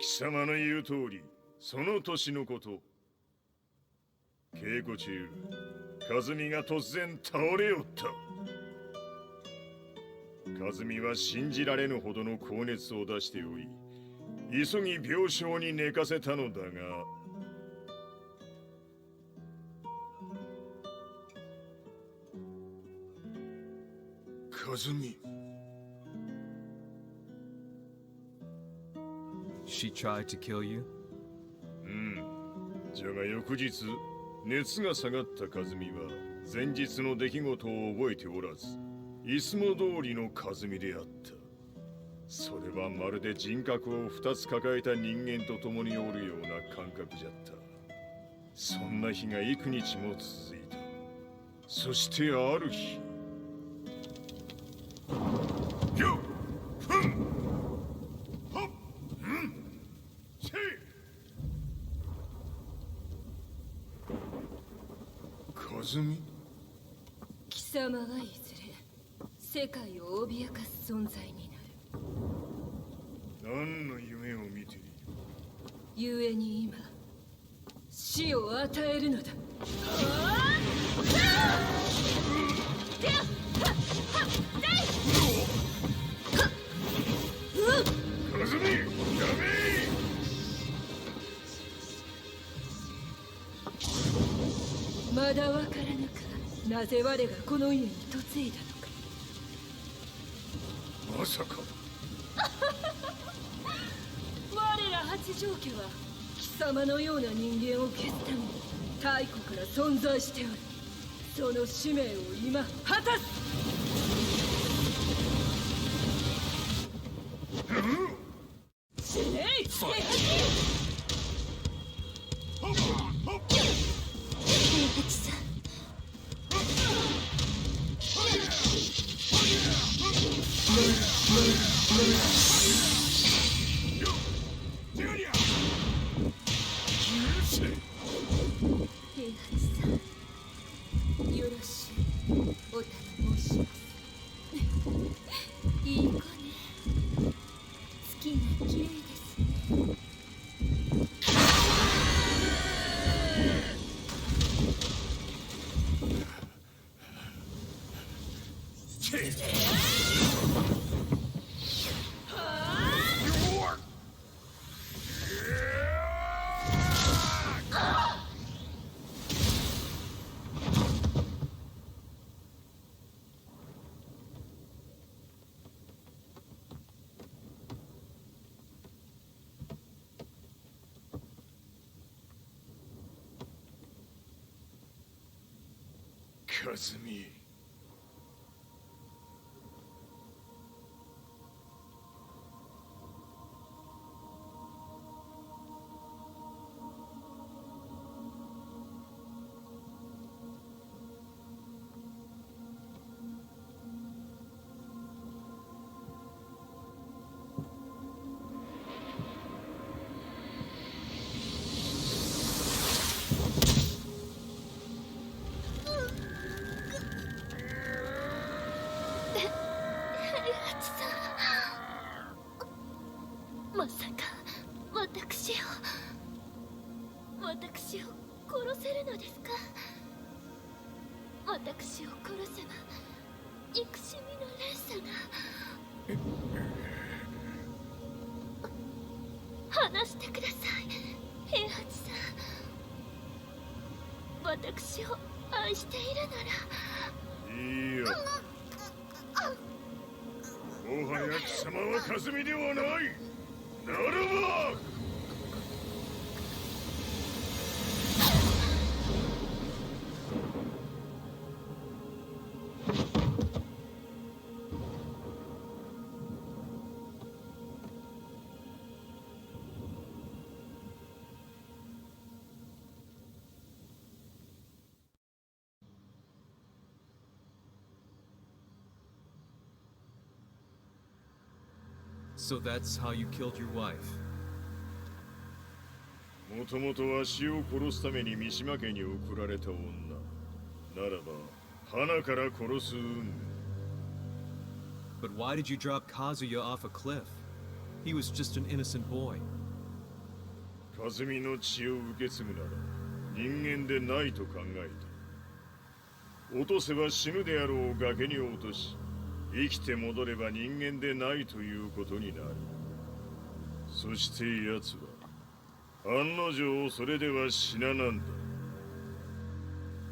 貴様の言う通り、その年のこと。稽古中、和美が突然倒れおった。和美は信じられぬほどの高熱を出しており、急ぎ病床に寝かせたのだが、和美。She tried to kill you? じゃが翌日、熱が下がった和美は、前日の出来事を覚えておらず、いつも通りの和美であった。それはまるで人格を2つ抱えた人間と共におるような感覚じゃった。そんな日が幾日も続いた。そしてある日よっふんほっうんせい和美貴様はいずれ世界を脅かす存在になる。何の夢を見ている？故に今死を与えるのだ。和美、ダメ！まだわからぬか、なぜ我がこの家に嫁いだのか。まさか我ら八丈家は貴様のような人間を消すために太古から存在しておる。その使命を今果たす。死ねい！平八さん、平八さん、よろしいお頼申します。いい子ね、月が綺麗ですね。和美まさか私を殺せるのですか？私を殺せば憎しみの連鎖が。話してください、平八さん。私を愛しているなら。いいよ。もはや貴様は和美ではない。ならばSo that's how you killed your wife. もともとわしを殺すために三島家に送られた女ならば花から殺す運。 But why did you drop Kazuya off a cliff? He was just an innocent boy. 和美の血を受け継ぐなら人間でないと考えた。落とせば死ぬであろう崖に落とし、生きて戻れば人間でないということになる。そして奴は案の定それでは死ななんだ。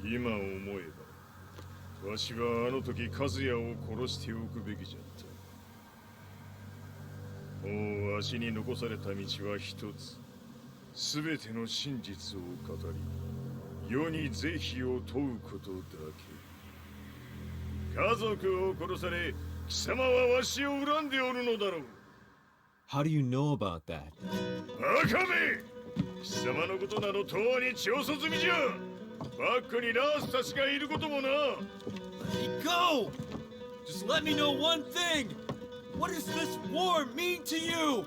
今思えばわしはあの時和也を殺しておくべきじゃった。もうわしに残された道は一つ。すべての真実を語り世に是非を問うことだけ。家族を殺され貴様はわしを恨んでおるのだろう。 How do you know about that? バカめ！貴様のことなど永遠に調査済みじゃ。バックにラースたちがいることもな。 Let me go! Just let me know one thing! What does this war mean to you?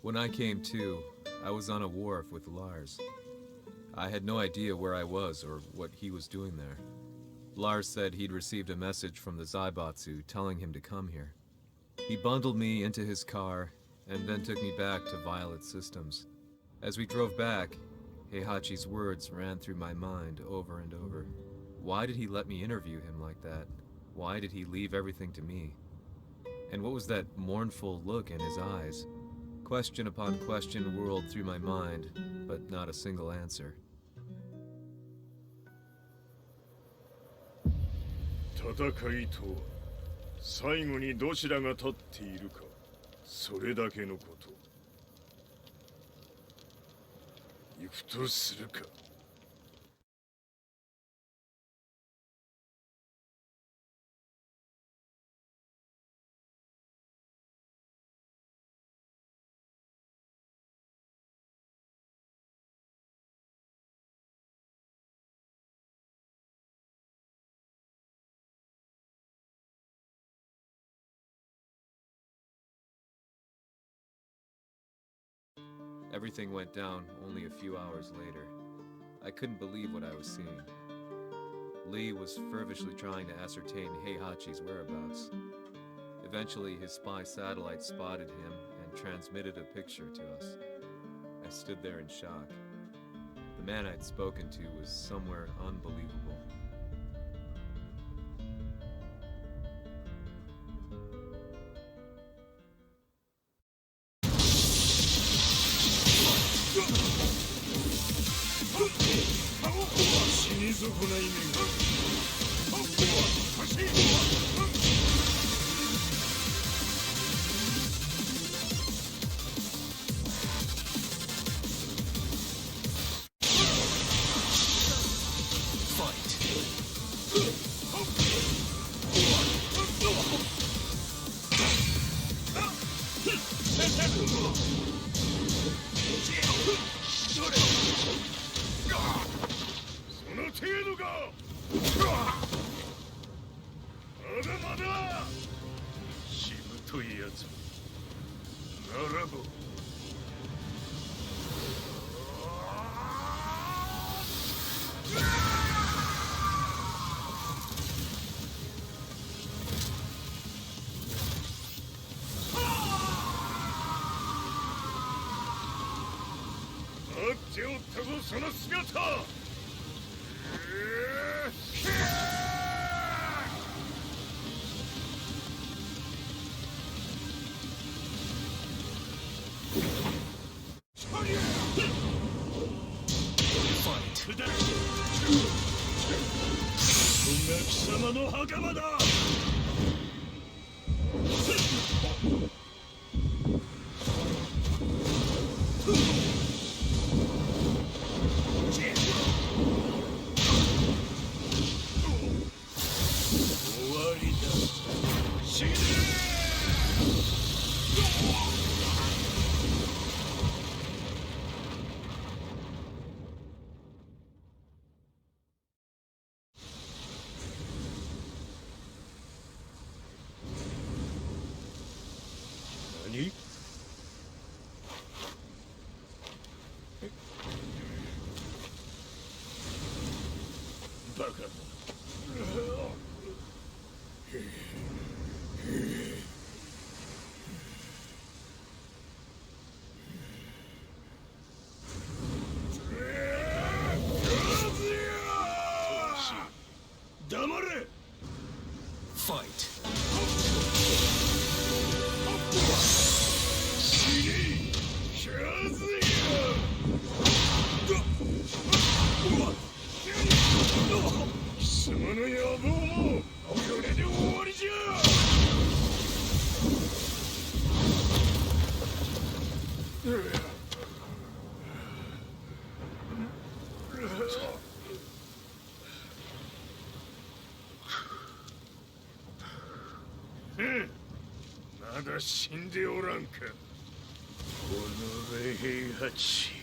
When I came to, I was on a wharf with Lars. I had no idea where I was or what he was doing there. Lars said he'd received a message from the Zaibatsu telling him to come here. He bundled me into his car and then took me back to Violet Systems. As we drove back, Heihachi's words ran through my mind over and over. Why did he let me interview him like that? Why did he leave everything to me? And what was that mournful look in his eyes? Question upon question whirled through my mind, but not a single answer. 戦いとは最後にどちらが立っているか、それだけのこと。行くとするか。Everything went down only a few hours later. I couldn't believe what I was seeing. Lee was feverishly trying to ascertain Heihachi's whereabouts. Eventually, his spy satellite spotted him and transmitted a picture to us. I stood there in shock. The man I'd spoken to was somewhere unbelievable. Fight. だ死んでおらんか。この霊兵八。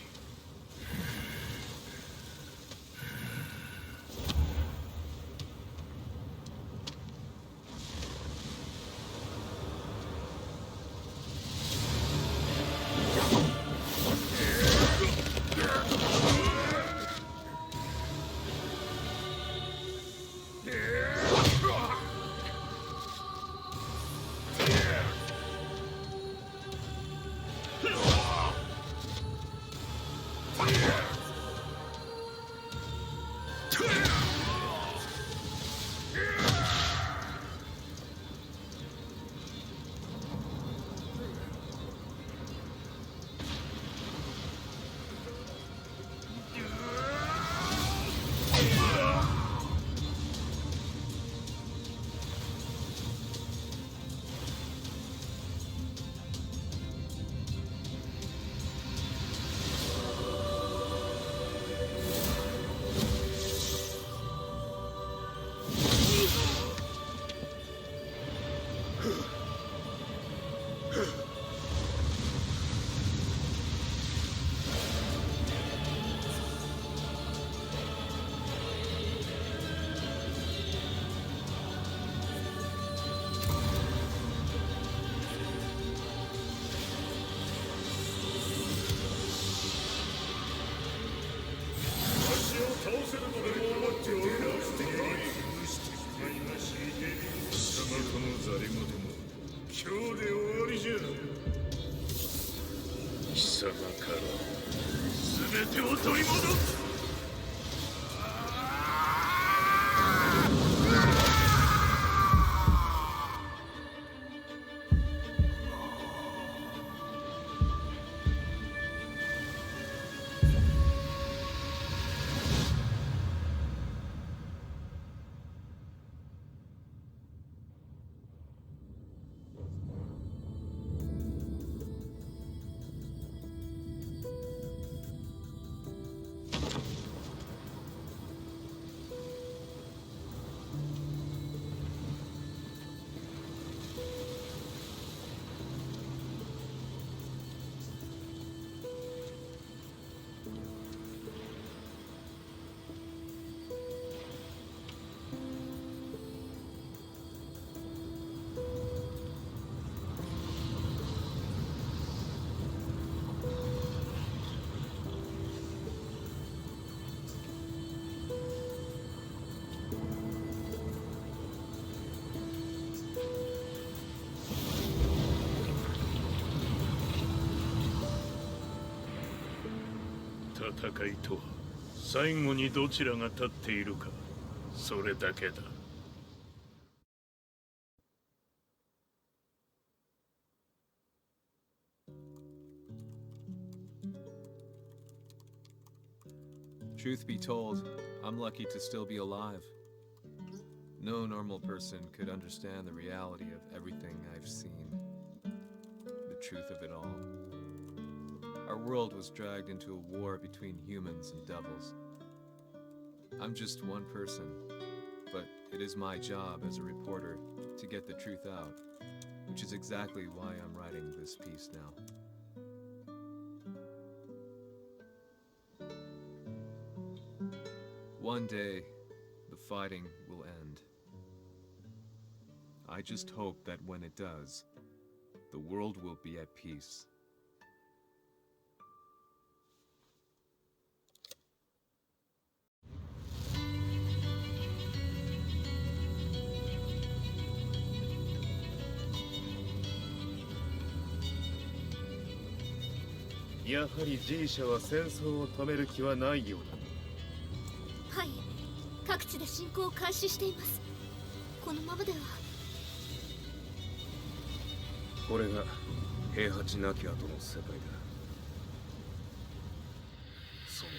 戦いとは最後にどちらが立っているか、それだけだ。Truth be told, I'm lucky to still be alive. No normal person could understand the reality of everything I've seen, the truth of it all. Our world was dragged into a war between humans and devils. I'm just one person, but it is my job as a reporter to get the truth out, which is exactly why I'm writing this piece now. One day, the fighting will end. I just hope that when it does, the world will be at peace. G 社は戦争を止める気はないようだ。はい、各地で侵攻を開始しています。このままでは。これが平八なき後の世界だ。そも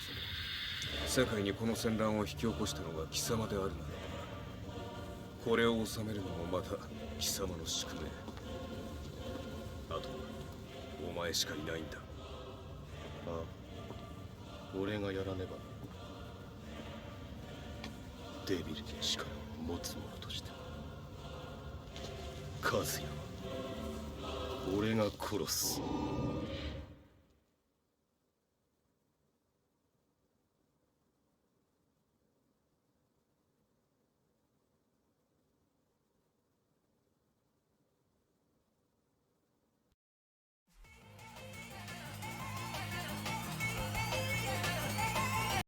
そも世界にこの戦乱を引き起こしたのが貴様であるならば、これを収めるのもまた貴様の宿命。あとはお前しかいないんだ。ああ、俺がやらねば。デビルの力を持つ者として。和也はが殺す。